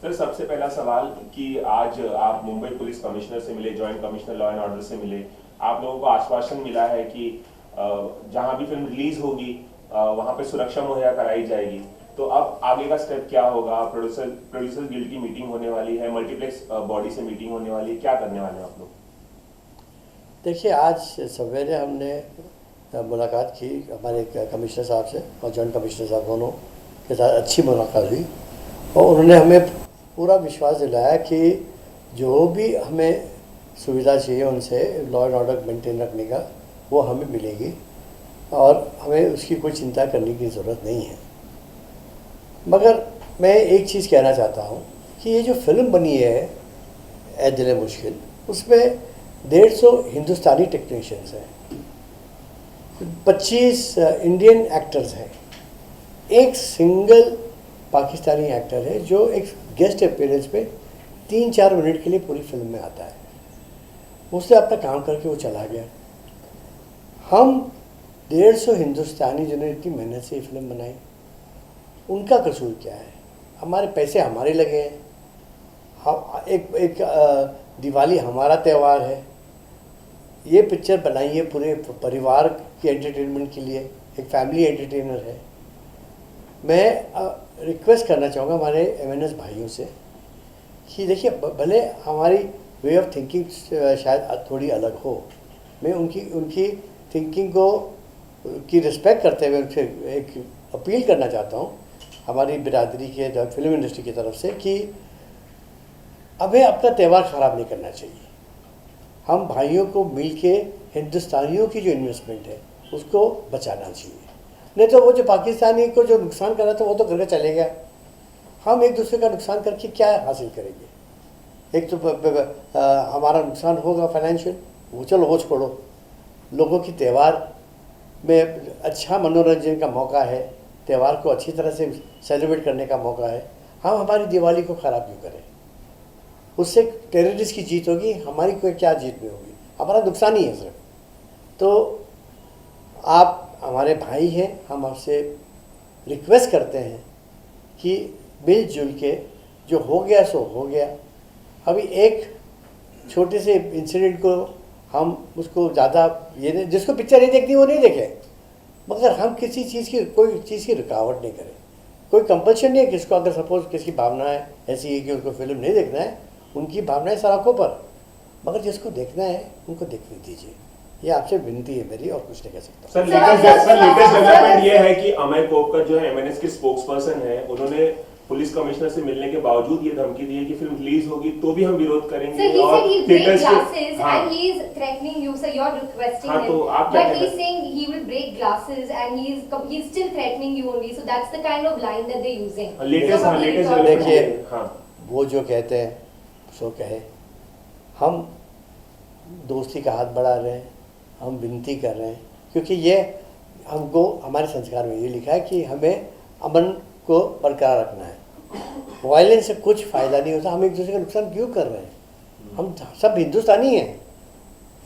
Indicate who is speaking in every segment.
Speaker 1: Sir सबसे पहला सवाल कि आज आप मुंबई पुलिस कमिश्नर से मिले, joint commissioner law and order से मिले। आप लोगों को आश्वासन मिला है कि जहां भी फिल्म रिलीज होगी वहां पे सुरक्षा मुहैया कराई जाएगी। तो अब आगे का स्टेप क्या होगा? प्रोड्यूसर गिल्ड की मीटिंग होने वाली है, मल्टीप्लेक्स बॉडी से मीटिंग होने वाली है, क्या करने वाले हैं आप लोग?
Speaker 2: देखिए, आज सवेरे हमने मुलाकात की हमारे कमिश्नर साहब से और जॉइंट कमिश्नर साहब दोनों के साथ अच्छी मुलाकात हुई और उन्होंने हमें पूरा विश्वास दिलाया कि जो भी हमें सुविधा चाहिए उनसे लॉ एंड ऑर्डर मेंटेन रखने का वो हमें मिलेगी और हमें उसकी कोई चिंता करने की ज़रूरत नहीं है। मगर मैं एक चीज़ कहना चाहता हूँ कि ये जो फिल्म बनी है ए दिल मुश्किल, उसमें 150 हिंदुस्तानी टेक्नीशियंस हैं, 25 इंडियन एक्टर्स हैं, एक सिंगल पाकिस्तानी एक्टर है जो एक गेस्ट अपीयरेंस पे 3-4 मिनट के लिए पूरी फिल्म में आता है। उसने अपना काम करके वो चला गया। हम 150 हिंदुस्तानी जिन्होंने इतनी मेहनत से ये फिल्म बनाई, उनका कसूर क्या है? हमारे पैसे हमारे लगे हैं। हम एक दिवाली हमारा त्यौहार है। ये पिक्चर बनाई है पूरे परिवार के एंटरटेनमेंट के लिए, एक फैमिली एंटरटेनर है। मैं रिक्वेस्ट करना चाहूँगा हमारे एमएनएस भाइयों से कि देखिए, भले हमारी वे ऑफ थिंकिंग शायद थोड़ी अलग हो, मैं उनकी थिंकिंग को की रिस्पेक्ट करते हुए उनसे एक अपील करना चाहता हूँ हमारी बिरादरी के फिल्म इंडस्ट्री की तरफ से कि हमें अपना त्यौहार ख़राब नहीं करना चाहिए। हम भाइयों को मिलके हिंदुस्तानियों की जो इन्वेस्टमेंट है उसको बचाना चाहिए। नहीं तो वो जो पाकिस्तानी को जो नुकसान कर रहा था वो तो करके चले गया। हम एक दूसरे का नुकसान करके क्या हासिल करेंगे? एक तो हमारा नुकसान होगा फाइनेंशियल, वो चलो वो छोड़ो। लोगों की त्यौहार में अच्छा मनोरंजन का मौका है, त्यौहार को अच्छी तरह से सेलिब्रेट करने का मौका है। हम हमारी दिवाली को ख़राब क्यों करें? उससे टेररिस्ट की जीत होगी, हमारी कोई क्या जीत में होगी? हमारा नुकसान ही है सिर्फ। तो आप हमारे भाई हैं, हम आपसे रिक्वेस्ट करते हैं कि मिलजुल के जो हो गया सो हो गया। अभी एक छोटे से इंसिडेंट को हम उसको ज़्यादा ये नहीं, जिसको पिक्चर नहीं देखनी वो नहीं देखे, मगर हम किसी चीज़ की कोई चीज़ की रुकावट नहीं करें। कोई कंपल्शन नहीं है किसको, अगर सपोज किसी भावनाएं ऐसी है कि उनको फिल्म नहीं देखना है, उनकी भावनाएं सड़कों पर, मगर जिसको देखना है उनको देखने दीजिए। ये आपसे विनती है मेरी, और कुछ नहीं कह सकता।
Speaker 1: सर लेटेस्ट डेवलपमेंट ये है कि अमय कोपकर जो है एमएनएस के स्पोक्स पर्सन है, उन्होंने पुलिस कमिश्नर से मिलने के बावजूद ये धमकी दी है कि फिल्म रिलीज होगी तो भी हम विरोध करेंगे और थिएटर्स के। हाँ,
Speaker 3: and he is threatening you, so you're requesting
Speaker 1: हाँ,
Speaker 3: him,
Speaker 1: तो आप क्या
Speaker 3: but
Speaker 1: कहते
Speaker 3: he's saying he will break glasses and he's still threatening you only, so that's the kind of line that they're using.
Speaker 1: Latest
Speaker 2: देखिए,
Speaker 1: हाँ,
Speaker 2: वो जो कहते हैं सो कहे। हम दोस्ती का हाथ बढ़ा रहे हैं, हम विनती कर रहे हैं, क्योंकि ये हमको हमारे संस्कार में ये लिखा है कि हमें अमन को बरकरार रखना है। वायलेंस से कुछ फ़ायदा नहीं होता। हम एक दूसरे का नुकसान क्यों कर रहे हैं? हम सब हिंदुस्तानी हैं,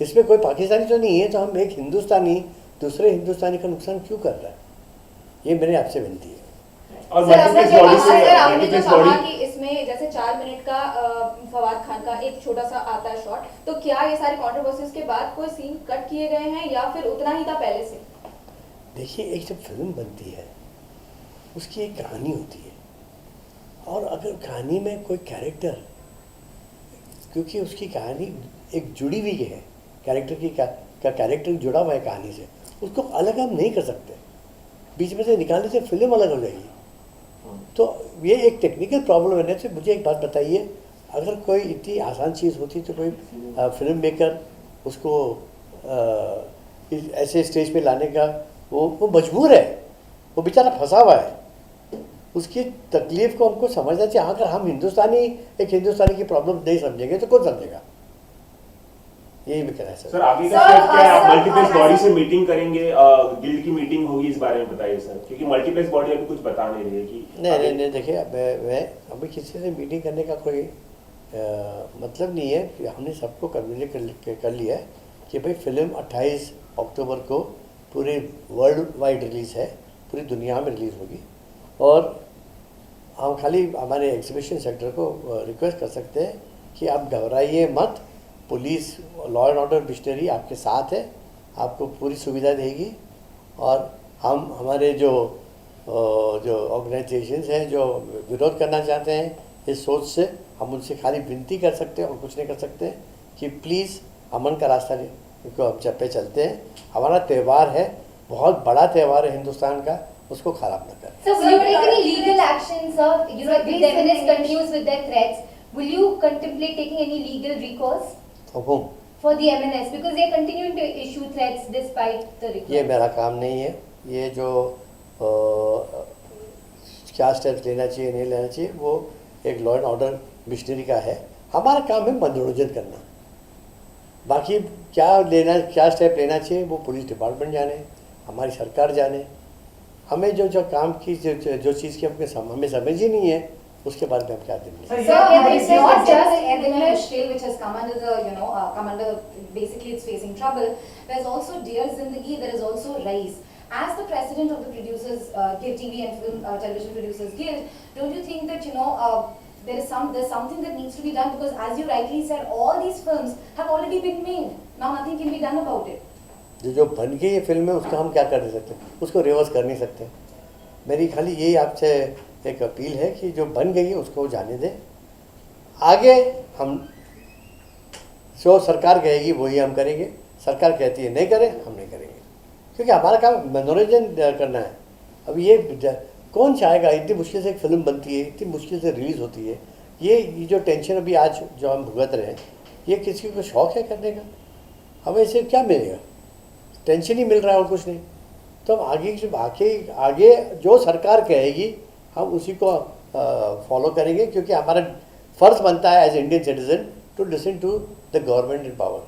Speaker 2: इसमें कोई पाकिस्तानी तो नहीं है। तो हम एक हिंदुस्तानी दूसरे हिंदुस्तानी का नुकसान क्यों कर रहा है? ये मेरी आपसे विनती है।
Speaker 1: और
Speaker 3: सर, आपने जो
Speaker 1: मल्टीप्लेक्स
Speaker 3: कहा
Speaker 1: बॉडी
Speaker 3: कि इसमें जैसे 4 मिनट का फवाद खान का एक छोटा सा आता है शॉट, तो क्या ये सारे कंट्रोवर्सीज के बाद कोई सीन कट किए गए हैं या फिर उतना ही था पहले से?
Speaker 2: देखिए, एक जब फिल्म बनती है उसकी एक कहानी होती है, और अगर कहानी में कोई कैरेक्टर, क्योंकि उसकी कहानी एक जुड़ी हुई है, कैरेक्टर की कैरेक्टर जुड़ा हुआ है कहानी से, उसको अलग हम नहीं कर सकते। बीच में से निकालने से फिल्म अलग हो जाएगी। तो ये एक टेक्निकल प्रॉब्लम है। तो मुझे एक बात बताइए, अगर कोई इतनी आसान चीज़ होती तो कोई फिल्म मेकर उसको ऐसे स्टेज पे लाने का वो मजबूर है, वो बेचारा फंसा हुआ है। उसकी तकलीफ़ को हमको समझना चाहिए। अगर हम एक हिंदुस्तानी की प्रॉब्लम नहीं समझेंगे तो कौन समझेगा? यही मैं कह रहा है।
Speaker 1: सर आगे का स्टेप क्या है? आप मल्टीप्लेक्स बॉडी से मीटिंग करेंगे, गिल्ड की मीटिंग होगी, इस बारे में बताइए सर, क्योंकि मल्टीप्लेक्स बॉडी अभी कुछ बता नहीं रही है कि
Speaker 2: नहीं देखिए, मैं अभी किसी से मीटिंग करने का कोई मतलब नहीं है। कि हमने सबको कन्विंस कर लिया है कि भाई फिल्म 28 अक्टूबर को पूरे वर्ल्ड वाइड रिलीज़ है, पूरी दुनिया में रिलीज़ होगी। और हम खाली हमारे एग्जीबिशन सेंटर को रिक्वेस्ट कर सकते हैं कि आप घबराइए मत, police law and order missionary आपके साथ है, आपको पूरी सुविधा देगी। और हम हमारे जो ऑर्गेनाइजेशंस हैं जो विरोध करना चाहते हैं इस सोच से, हम उनसे खाली विनती कर सकते हैं और कुछ नहीं कर सकते कि प्लीज़ अमन का रास्ता को हम पे चलते हैं। हमारा त्यौहार है, बहुत बड़ा त्यौहार है हिंदुस्तान का, उसको खराब न करें।
Speaker 4: So will you take any legal action, sir? You know, if the feminists continues with their threats, will you contemplate taking any legal recourse
Speaker 2: For whom?
Speaker 4: for the MNS because they are continuing to issue threats despite the request?
Speaker 2: ये मेरा काम नहीं है। ये जो क्या steps लेना चाहिए नहीं लेना चाहिए वो एक लॉ एंड ऑर्डर मिशनरी का है। हमारा काम है मनोरंजन करना, बाकी क्या स्टेप लेना चाहिए वो पुलिस डिपार्टमेंट जाने, हमारी सरकार जाने। हमें जो काम की जो चीज़ की हमें समझ ही नहीं है उसके बारे में हम क्या देंगे।
Speaker 3: Sir,
Speaker 4: it's not just
Speaker 3: Edinburgh Mushkil, which has come under the, come under, basically it's facing trouble. There's also Dear Zindagi, there is also Rise. As the president of the Producers Guild, TV and Film Television Producers Guild, don't you think that, there's something that needs to be done because as you rightly said, all these films have already been made. Now nothing can be done about it.
Speaker 2: जो बन गई ये film है उसका हम क्या कर नहीं सकते, उसको रिवर्स कर नहीं सकते। मेरी खाली यही आपसे एक अपील है कि जो बन गई है उसको जाने दें। आगे हम जो सरकार कहेगी वही हम करेंगे, सरकार कहती है नहीं करें हम नहीं करेंगे, क्योंकि हमारा काम मनोरंजन करना है। अब ये कौन चाहेगा, इतनी मुश्किल से एक फिल्म बनती है, इतनी मुश्किल से रिलीज़ होती है, ये जो टेंशन अभी आज जो हम भुगत रहे हैं ये किसी को शौक है करने का? हमें इससे क्या मिलेगा? टेंशन ही मिल रहा है और कुछ नहीं। तो हम आगे जो सरकार कहेगी हम उसी को फॉलो करेंगे, क्योंकि हमारा फ़र्ज़ बनता है as Indian citizen to listen to the government in power,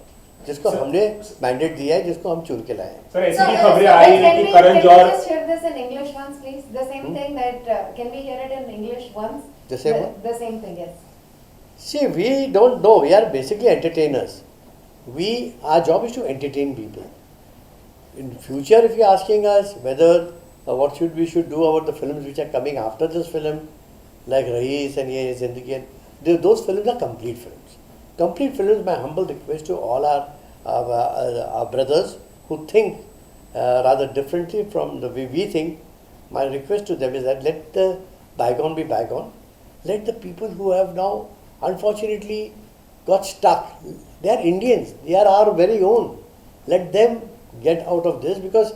Speaker 2: जिसको हमने मैंडेट दिया है, जिसको हम चुन के लाए हैं।
Speaker 1: सर ऐसी भी खबरें आई हैं कि Karan Johar
Speaker 5: Can we just hear this in English once, please? The same thing that can we hear it in English once?
Speaker 2: The same one?
Speaker 5: The same thing, yes.
Speaker 2: See, we don't know. We are basically entertainers. Our job is to entertain people. In future, if you're asking us whether what we should do about the films which are coming after this film, like Raees and Ye Zindagi, and those films are complete films. Complete films. My humble request to all our brothers who think rather differently from the way we think. My request to them is that let the bygone be bygone. Let the people who have now unfortunately got stuck, they are Indians, they are our very own. Let them get out of this, because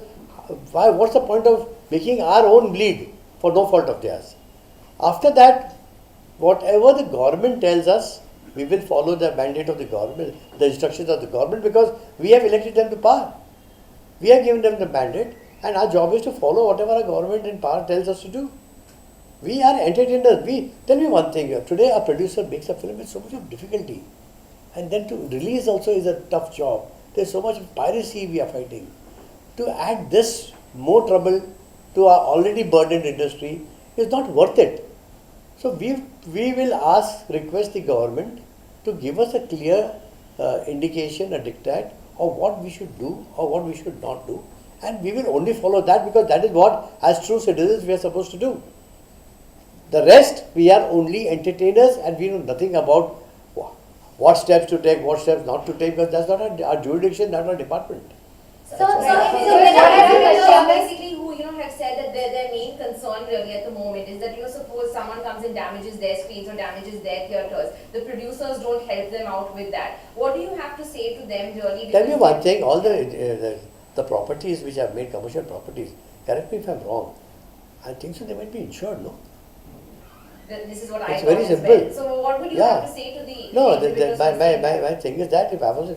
Speaker 2: what's the point of making our own bleed for no fault of theirs? After that, whatever the government tells us, we will follow the mandate of the government, the instructions of the government, because we have elected them to power. We have given them the mandate, and our job is to follow whatever our government in power tells us to do. We are entertainers. Tell me one thing, today a producer makes a film with so much of difficulty, and then to release also is a tough job. There's so much piracy we are fighting. To add this more trouble to our already burdened industry is not worth it. So we will request the government to give us a clear indication, a diktat of what we should do or what we should not do, and we will only follow that, because that is what, as true citizens, we are supposed to do. The rest, we are only entertainers, and we know nothing about what steps to take, what steps not to take, because that's not our jurisdiction, that's our department.
Speaker 3: Basically, who have said that their main concern really at the moment is that suppose someone comes and damages their screens or damages their theatres, the producers don't help them out with that. What do you have to say to them really?
Speaker 2: Tell me one thing, all the properties which have made commercial properties, correct me if I'm wrong, I think so they might be insured, no?
Speaker 3: This is what
Speaker 2: It's
Speaker 3: I
Speaker 2: very
Speaker 3: thought as
Speaker 2: simple.
Speaker 3: well. So what would you
Speaker 2: Yeah.
Speaker 3: have to say to the
Speaker 2: No,
Speaker 3: exhibitors?
Speaker 2: my thing is that if I was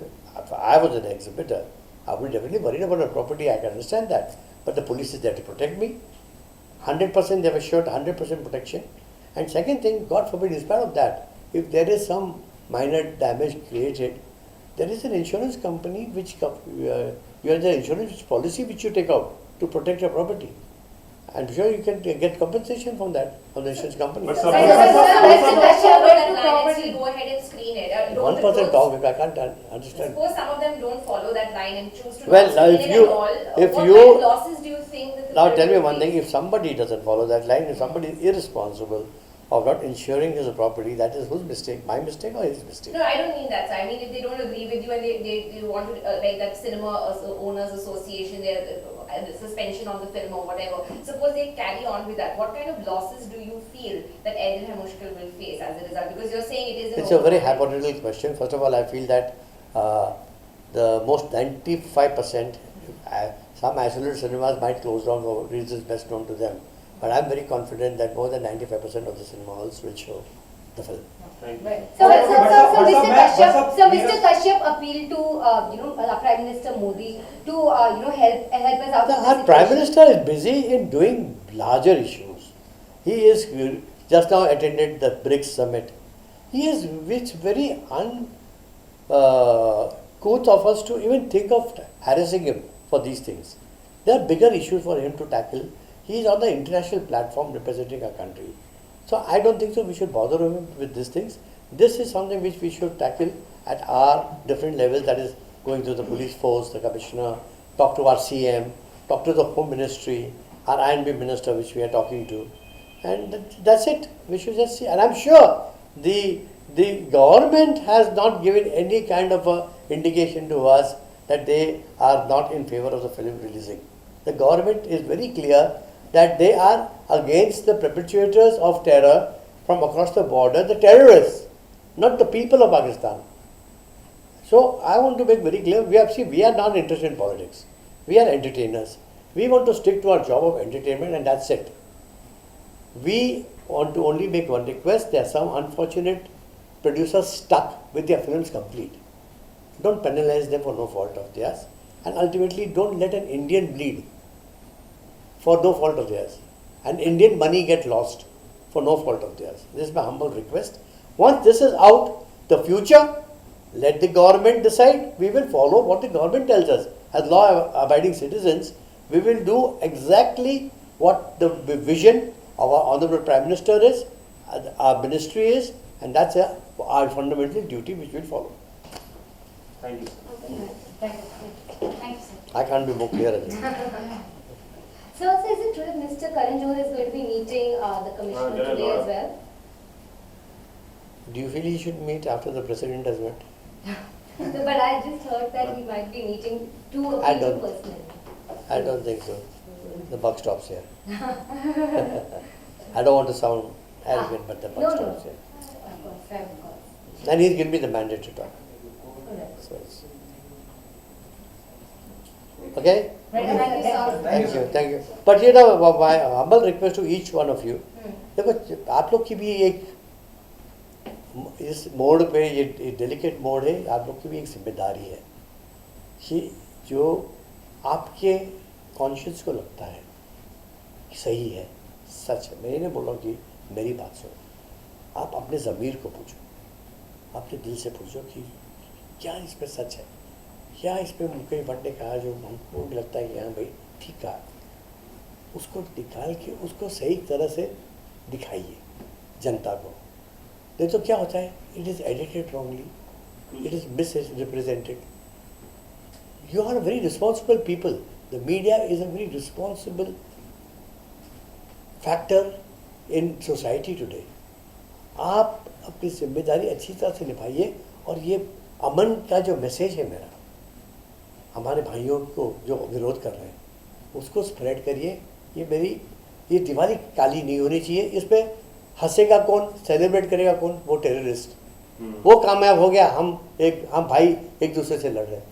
Speaker 2: an exhibitor, I would definitely worry about a property, I can understand that. But the police is there to protect me. 100% they have assured 100% protection. And second thing, God forbid, in spite of that, if there is some minor damage created, there is an insurance company which, you have the insurance policy which you take out to protect your property. I'm sure you can get compensation from that, from the insurance company.
Speaker 1: But
Speaker 3: Suppose
Speaker 1: suppose-
Speaker 3: go ahead and screen it.
Speaker 2: One person talk, I can't understand.
Speaker 3: Suppose some of them don't follow that line and choose to
Speaker 2: Well,
Speaker 3: not
Speaker 2: now
Speaker 3: screen
Speaker 2: if
Speaker 3: it
Speaker 2: you-
Speaker 3: at all.
Speaker 2: if
Speaker 3: What
Speaker 2: you-
Speaker 3: kind of losses do you think that the
Speaker 2: Now
Speaker 3: film
Speaker 2: tell me
Speaker 3: will
Speaker 2: one
Speaker 3: face?
Speaker 2: thing, if somebody doesn't follow that line, if somebody is irresponsible, of not ensuring his property, that is whose mistake? My mistake or his mistake?
Speaker 6: No, I don't mean that, sir. I mean, if they don't agree with you and they want to, like that cinema owners association, their suspension of the film or whatever, suppose they carry on with that, what kind of losses do you feel that Air Dil Hai Mushkil will face as a result? Because you're saying it is an
Speaker 2: It's a very
Speaker 6: overnight-
Speaker 2: hypothetical question. First of all, I feel that the most 95%, some isolated cinemas might close down for reasons best known to them. But I'm very confident that more than 95% of the cinema halls will show the film.
Speaker 1: Thank you.
Speaker 6: Right.
Speaker 4: So,
Speaker 7: What's up,
Speaker 4: Mr.
Speaker 7: ma'am?
Speaker 4: Kashyap,
Speaker 7: What's up,
Speaker 4: so
Speaker 7: Neeraj?
Speaker 4: Mr. Kashyap appealed to Prime Minister Modi to help us out. with
Speaker 2: Our
Speaker 4: this
Speaker 2: Prime
Speaker 4: situation.
Speaker 2: Minister is busy in doing larger issues. He is just now attended the BRICS summit. He is which very uncouth of us to even think of harassing him for these things. There are bigger issues for him to tackle. He is on the international platform representing our country. So I don't think so we should bother him with these things. This is something which we should tackle at our different levels, that is going to the police force, the commissioner, talk to our CM, talk to the Home Ministry, our INB minister which we are talking to. And that's it. We should just see. And I'm sure the government has not given any kind of a indication to us that they are not in favor of the film releasing. The government is very clear that they are against the perpetrators of terror from across the border, the terrorists, not the people of Pakistan. So I want to make very clear, we are not interested in politics. We are entertainers. We want to stick to our job of entertainment and that's it. We want to only make one request. There are some unfortunate producers stuck with their films complete. Don't penalize them for no fault of theirs, and ultimately don't let an Indian bleed for no fault of theirs, and Indian money get lost for no fault of theirs. This is my humble request. Once this is out, the future, let the government decide. We will follow what the government tells us. As law-abiding citizens, we will do exactly what the vision of our Honorable Prime Minister is, our ministry is, and that's our fundamental duty which we will follow.
Speaker 1: Thank you.
Speaker 3: Thank you, sir.
Speaker 2: I can't be more clear again.
Speaker 4: So, is it true that Mr. Karan Johar is going to be meeting the commissioner
Speaker 1: there are
Speaker 4: today
Speaker 1: lot
Speaker 4: as
Speaker 1: of-
Speaker 4: well?
Speaker 2: Do you feel he should meet after the president has met?
Speaker 4: So, but I just heard that he might be meeting to
Speaker 2: I
Speaker 4: appeal
Speaker 2: don't-
Speaker 4: personally.
Speaker 2: I don't think so. The buck stops here. I don't want to sound arrogant, but the buck
Speaker 4: No, no.
Speaker 2: stops here.
Speaker 4: Of course, fair, of course.
Speaker 2: And he's given me the mandate to talk.
Speaker 4: Correct.
Speaker 2: So it's okay.
Speaker 3: Thank you, sir.
Speaker 2: Thank you. But you know, my humble request to each one of you, देखो आप लोग की भी एक इस मोड़ पे ये डेलिकेट मोड़ है, आप लोग की भी एक जिम्मेदारी है कि जो आपके कॉन्शियस को लगता है कि सही है, सच है, मैं नहीं बोल रहा हूँ कि मेरी बात सुनो, आप अपने ज़मीर को पूछो, अपने दिल से पूछो कि क्या इस पे सच है, क्या इस पे मुकेश भट्ट ने कहा जो हमको भी लगता है कि हाँ भाई ठीक कहा, उसको निकाल के उसको सही तरह से दिखाइए जनता को। नहीं तो क्या होता है, it is edited wrongly, it is misrepresented. You are very responsible people, the media is a very responsible factor in society today. आप अपनी जिम्मेदारी अच्छी तरह से निभाइए और ये अमन का जो मैसेज है मेरा हमारे भाइयों को जो विरोध कर रहे हैं उसको स्प्रेड करिए। ये दिवाली काली नहीं होनी चाहिए, इस पे हंसेगा कौन, सेलिब्रेट करेगा कौन, वो टेररिस्ट। वो कामयाब हो गया, हम भाई एक दूसरे से लड़ रहे हैं।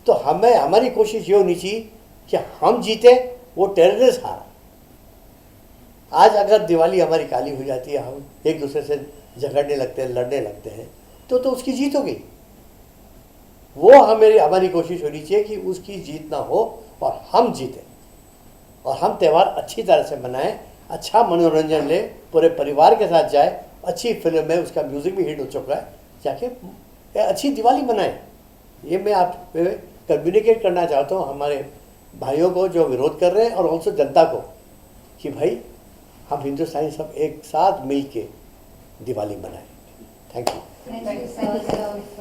Speaker 2: तो हमारी कोशिश ये होनी चाहिए कि हम जीते, वो टेररिस्ट हारा। आज अगर दिवाली हमारी काली हो जाती है, हम एक दूसरे से झगड़ने लगते हैं, लड़ने लगते हैं, तो उसकी जीत हो गई। वो हमारी कोशिश होनी चाहिए कि उसकी जीत ना हो और हम जीतें और हम त्यौहार अच्छी तरह से मनाएं, अच्छा मनोरंजन ले, पूरे परिवार के साथ जाए, अच्छी फिल्म है, उसका म्यूज़िक भी हिट हो चुका है, जाके अच्छी दिवाली मनाएं। ये मैं आप कम्युनिकेट करना चाहता हूँ हमारे भाइयों को जो विरोध कर रहे हैं और ऑल्सो जनता को कि भाई हम हिंदुस्तानी सब एक साथ मिल के दिवाली मनाएं। Thank you.
Speaker 3: Thank you, sir.